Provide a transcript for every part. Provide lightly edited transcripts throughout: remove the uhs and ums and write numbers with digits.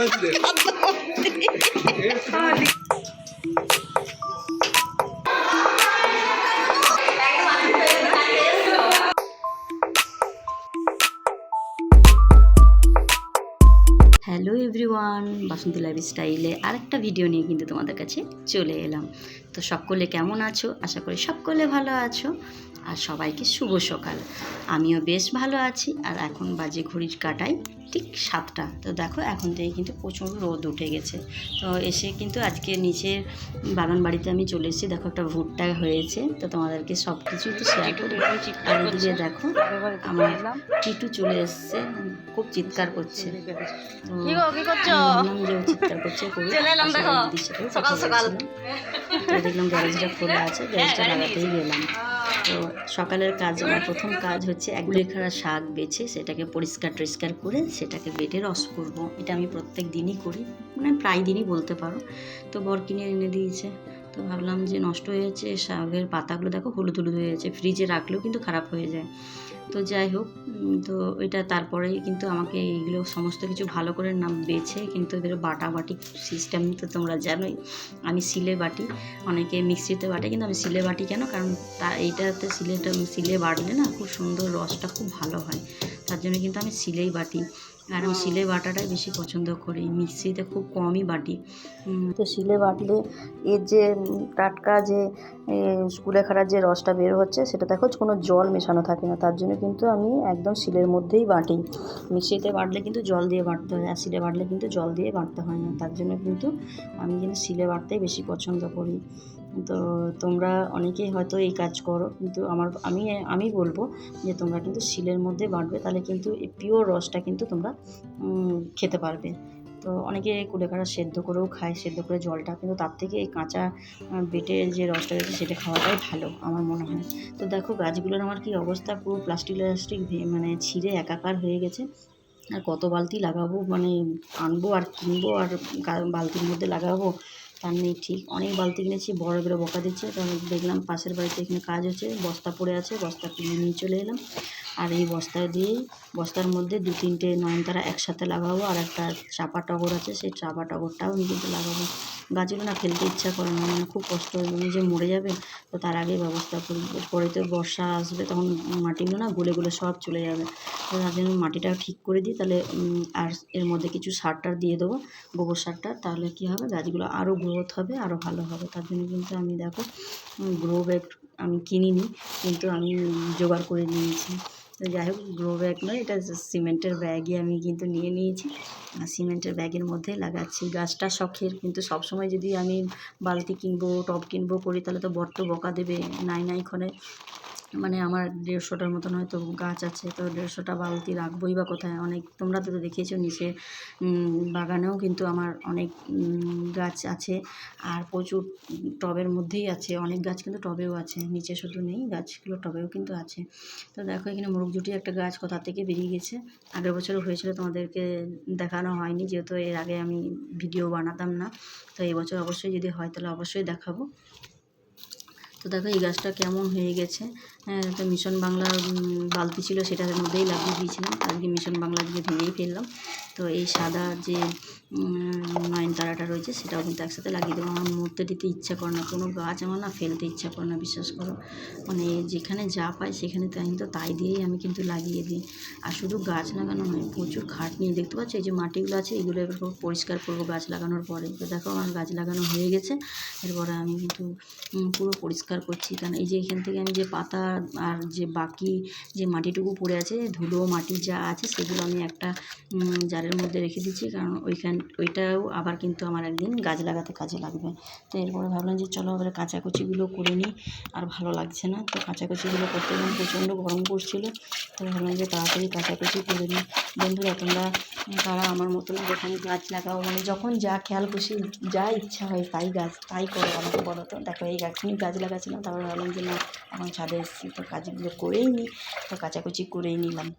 Hello everyone, বাসন্তী লাইফস্টাইলে আরেকটা video নিয়ে কিন্তু তোমাদের কাছে চলে এলাম। তো সকলে কেমন আছো? আশা করি সকলে ভালো আছো। আর সবাইকে শুভ সকাল। আমিও বেশ ভালো আছি। আর এখন বাজে ঘড়ির কাঁটায় ঠিক 7টা। তো দেখো এখন থেকে কিন্তু প্রচুর রোদ উঠে গেছে। তো এসে কিন্তু আজকে নিচের বাগান বাড়িতে আমি চলে এসেছি। দেখো একটা ভুট্টা হয়েছে, তো তোমাদেরকে সব কিছুই তো শেয়ার করি। আর এদিকে দেখো আমার টিটু চলে এসছে, খুব চিৎকার করছে। তো ভাবলাম যে ও চিৎকার করছে সকাল সকাল। তো দেখলাম গ্যারেজটা খোলা আছে, গ্যারেজটা লাগাতেই গেলাম। তো সকালের কাজ, আমার প্রথম কাজ হচ্ছে এক কুলেখাড়া শাক বেছে সেটাকে পরিষ্কার টরিষ্কার করে সেটাকে বেটে রস করব। এটা আমি প্রত্যেক দিনই করি, মানে প্রায় দিনই বলতে পারো। তো বর কিনে এনে দিয়েছে। তো ভাবলাম যে নষ্ট হয়ে যাচ্ছে, শাকের পাতাগুলো দেখো হলুদ হলুদ হয়ে যাচ্ছে, ফ্রিজে রাখলেও কিন্তু খারাপ হয়ে যায়। তো যাই হোক, তো এটা তারপরেই কিন্তু আমাকে এইগুলো সমস্ত কিছু ভালো করে বেছে কিন্তু এদের বাটাবাটি সিস্টেম তো তোমরা জানোই। আমি সিলে বাটি, অনেকে মিক্সিতে বাটে, কিন্তু আমি সিলে বাটি কেন? কারণ এইটাতে সিলে বাটলে না খুব সুন্দর, রসটা খুব ভালো হয়। তার জন্য কিন্তু আমি সিলেই বাটি। আর আমি সিলে বাটাটাই বেশি পছন্দ করি, মিক্সিতে খুব কমই বাটি। তো সিলে বাটলে এর যে টাটকা যে কুলেখাড়ার যে রসটা বের হচ্ছে সেটা দেখো কোনো জল মেশানো থাকে না। তার জন্য কিন্তু আমি একদম শিলের মধ্যেই বাটি। মিক্সিতে বাটলে কিন্তু জল দিয়ে বাটতে হয়, আর শিলে বাটলে কিন্তু জল দিয়ে বাটতে হয় না। তার জন্য কিন্তু আমি কিন্তু শিলে বাটতেই বেশি পছন্দ করি। তো তোমরা অনেকেই হয়তো এই কাজ করো, কিন্তু আমি বলবো যে তোমরা কিন্তু শিলের মধ্যে বাটবে, তাহলে কিন্তু এই পিওর রসটা কিন্তু তোমরা খেতে পারবে। তো অনেকে কুলেখাড়া সেদ্ধ করেও খায়, সেদ্ধ করে জলটা, কিন্তু তার থেকে এই কাঁচা বেটে যে রসটা রয়েছে সেটা খাওয়াটাই ভালো আমার মনে হয়। তো দেখো গাছগুলোর আমার কি অবস্থা, পুরো প্লাস্টিক মানে ছিঁড়ে একাকার হয়ে গেছে। আর কত বালতি লাগাবো, মানে আনবো আর কিনবো আর বালতির মধ্যে লাগাবো তার নেই ঠিক। অনেক বালতি কিনেছি, বড় বড় বকা দিচ্ছে। তো দেখলাম পাশের বাড়িতে এখানে কাজ হচ্ছে, বস্তা পড়ে আছে, বস্তা কিনে নিয়ে চলে এলাম। আর এই বস্তার মধ্যে 2-3টে নয়নতারা একসাথে লাগাবো। আর একটা চাপা টগর আছে, সেই চাপা টগরটাও আমি কিন্তু লাগাবো। গাছগুলো না ফেলতে ইচ্ছা করে না, মানে খুব কষ্ট হয়, মনে যে মরে যাবে। তো তার আগে ব্যবস্থা করি, পরে তো বর্ষা আসবে, তখন মাটিগুলো না গলে গলে সব চলে যাবে। তো তার জন্য মাটিটা ঠিক করে দিই, তাহলে আর এর মধ্যে কিছু সার টার দিয়ে দেবো, গোবর সারটা। তাহলে কী হবে, গাছগুলো আরও গ্রোথ হবে, আরও ভালো হবে। তার জন্য কিন্তু আমি দেখো গ্রো ব্যাগ আমি কিনিনি, কিন্তু আমি জোগাড় করে নিয়েছি। তো যাই হোক, গ্রো ব্যাগ নয়, এটা সিমেন্টের ব্যাগই আমি কিন্তু নিয়ে নিয়েছি। আর সিমেন্টের ব্যাগের মধ্যেই লাগাচ্ছি। গাছটা শখের, কিন্তু সবসময় যদি আমি বালতি কিনবো, টব কিনবো করি, তাহলে তো বড্ড বকা দেবে। নাই ক্ষণে মানে আমার 150টার মতন হয়তো গাছ আছে, তো 150টা বালতি রাখবোই বা কোথায়। অনেক তোমরা তো দেখিয়েছো নিচে বাগানেও কিন্তু আমার অনেক গাছ আছে, আর প্রচুর টবের মধ্যেই আছে, অনেক গাছ কিন্তু টবেও আছে, নিচে শুধু নেই, গাছগুলো টবেও কিন্তু আছে। তো দেখো এখানে মুরগজুটি একটা গাছ কোথা থেকে বেরিয়ে গেছে, আগের বছরও হয়েছিল, তোমাদেরকে দেখানো হয়নি যেহেতু এর আগে আমি ভিডিও বানাতাম না। তো এই বছর অবশ্যই যদি হয় তাহলে অবশ্যই দেখাবো। তো দেখো এই গাছটা কেমন হয়ে গেছে। তো মিশন বাংলার বালতি ছিল, সেটার মধ্যেই লাগিয়ে দিয়েছিলাম, আজকে মিশন বাংলা দিয়ে ভেঙেই ফেললাম। তো এই সাদা যে নয়নতারাটা রয়েছে সেটাও কিন্তু একসাথে লাগিয়ে দেবো। আমার মরতে দিতে ইচ্ছা করে না, কোনো গাছ আমার না ফেলতে ইচ্ছা করে না, বিশ্বাস করো। মানে যেখানে যা পাই সেখানে কিন্তু তাই দিয়েই আমি কিন্তু লাগিয়ে দিই। আর শুধু গাছ লাগানো নয়, প্রচুর খাটনি। দেখতে পাচ্ছ এই যে মাটিগুলো আছে, এগুলো এবার পরিষ্কার করবো গাছ লাগানোর পরে। তো দেখো আমার গাছ লাগানো হয়ে গেছে, এরপরে আমি কিন্তু পুরো পরিষ্কার করছি। কারণ এই যে এখান থেকে আমি যে পাতা আর যে বাকি যে মাটিটুকু পড়ে আছে, ধুলো মাটি যা আছে, সেগুলো আমি একটা জারের মধ্যে রেখে দিচ্ছি, কারণ ওইটাও আবার কিন্তু আমার একদিন গাছ লাগাতে কাজে লাগবে। তো এরপরে ভাবলাম যে চলো এবারে কাচাকুচিগুলো করে নিই, আর ভালো লাগছে না। তো কাচাকুচিগুলো করতে গেলে প্রচণ্ড গরম পড়ছিল, তো ভাবলাম যে তাড়াতাড়ি কাচাকুচি করে নিই। বন্ধুরা তোমরা তারা আমার মতন যখন গাছ লাগাও, মানে যখন যা খেয়াল খুশি যা ইচ্ছা হয় তাই করো, আমাকে বলো তো। দেখো এই এখনই গাছ লাগাচ্ছিলাম, তারপর ভাবলাম যে না এখন ছাদে এসেছি, তো কাজগুলো করেই নিই। তো কাচাকুচি করেই নিলাম।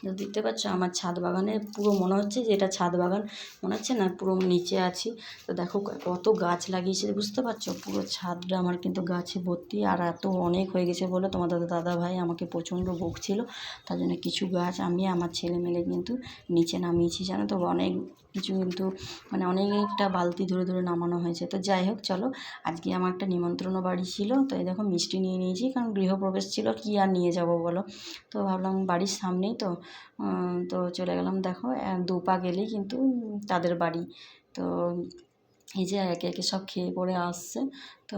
তো দেখতে পাচ্ছ আমার ছাদ বাগানে পুরো মনে হচ্ছে যে এটা ছাদ বাগান, মনে হচ্ছে না পুরো নিচে আছি। তো দেখো কত গাছ লাগিয়েছে বুঝতে পারছো, পুরো ছাদটা আমার কিন্তু গাছে ভর্তি। আর এত অনেক হয়ে গেছে বলে তোমার দাদা ভাই আমাকে প্রচণ্ড বকছিল, তার জন্য কিছু গাছ আমি আমার ছেলে মেলে কিন্তু নিচে নামিয়েছি, জানো তো। অনেক কিছু কিন্তু মানে অনেকটা বালতি ধরে ধরে নামানো হয়েছে। তো যাই হোক চলো, আজকে আমার একটা নিমন্ত্রণ বাড়ি ছিল, তো এই দেখো মিষ্টি নিয়ে নিয়েছি, কারণ গৃহপ্রবেশ ছিল, কি আর নিয়ে যাব বলো। তো ভাবলাম বাড়ির সামনেই তো, তো চলে গেলাম। দেখো 2 পা গেলেই কিন্তু তাদের বাড়ি। তো এই যে একে একে সব খেয়ে পরে আসছে। তো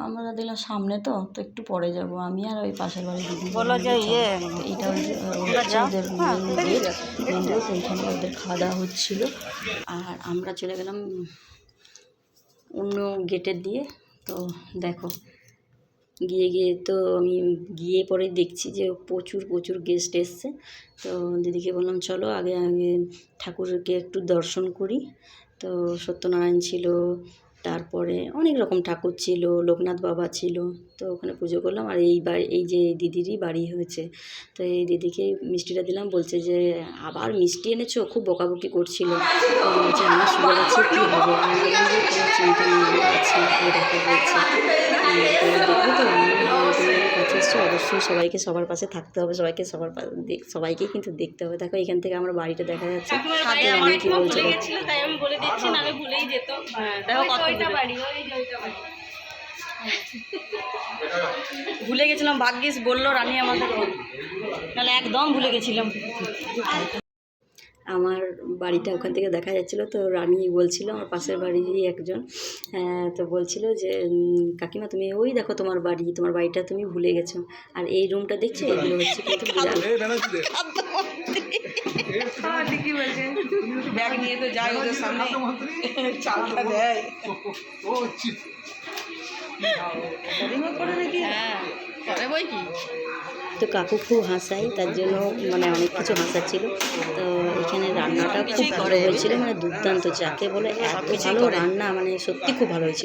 আমরা দেখলাম সামনে, তো একটু পরে যাব আমি আর ওই পাশের বাড়ি দিদি। বলো যে এইটা ওদের মেন গেট, ওইখানে ওদের খাওয়া দাওয়া হচ্ছিল। আর আমরা চলে গেলাম অন্য গেটের দিয়ে। তো দেখো গিয়ে গিয়ে তো আমি গিয়ে পরে দেখছি যে প্রচুর প্রচুর গেস্ট এসছে। তো দিদিকে বললাম চলো আগে আগে ঠাকুরকে একটু দর্শন করি। তো সত্যনারায়ণ ছিল, তারপরে অনেক রকম ঠাকুর ছিল, লোকনাথ বাবা ছিল। তো ওখানে পুজো করলাম। আর এই বাড়ি, এই যে দিদিরই বাড়ি হয়েছে। তো এই দিদিকে মিষ্টিটা দিলাম, বলছে যে আবার মিষ্টি এনেছো, খুব বকাবকি করছিল। তো বলছে আমার সুগার আছে, কী হবে? আমি বললাম যে কোনো চিন্তা নেই, আছে এই দেখো বলছে। তো দেখো তো কাছে এসছে, অবশ্যই সবাইকে সবার পাশে থাকতে হবে, সবাইকে সবাইকে কিন্তু দেখতে হবে। দেখো এখান থেকে আমার বাড়িটা দেখা যাচ্ছে। কি বলছে তাই আমি বলে দিচ্ছি, নাহলে ভুলেই যেত। দেখো কতটা বাড়ি, ভুলে গেছিলাম, ভাগ্যিস বললো রানী আমাদের, নাহলে একদম ভুলে গেছিলাম। আমার বাড়িটা ওখান থেকে দেখা যাচ্ছিলো। তো রানী বলছিল, আমার পাশের বাড়িরই একজন, তো বলছিল যে কাকিমা তুমি ওই দেখো তোমার বাড়িটা তুমি ভুলে গেছো। আর এই রুমটা দেখছো, এগুলো হচ্ছে কিন্তু ঠিকই বলছে, ব্যাগ নিয়ে তো যায় ওদের সামনে, চালটা দেয় করে দেখি। হ্যাঁ করে বই কি। তো কাকু খুব হাসায়, তার জন্য মানে অনেক কিছু হাসাচ্ছিল। তো এখানে রান্নাটা খুব ভালো হয়েছিল, মানে দুর্দান্ত, যাকে বলে এত ভালো রান্না, মানে সত্যি খুব ভালো হয়েছিল।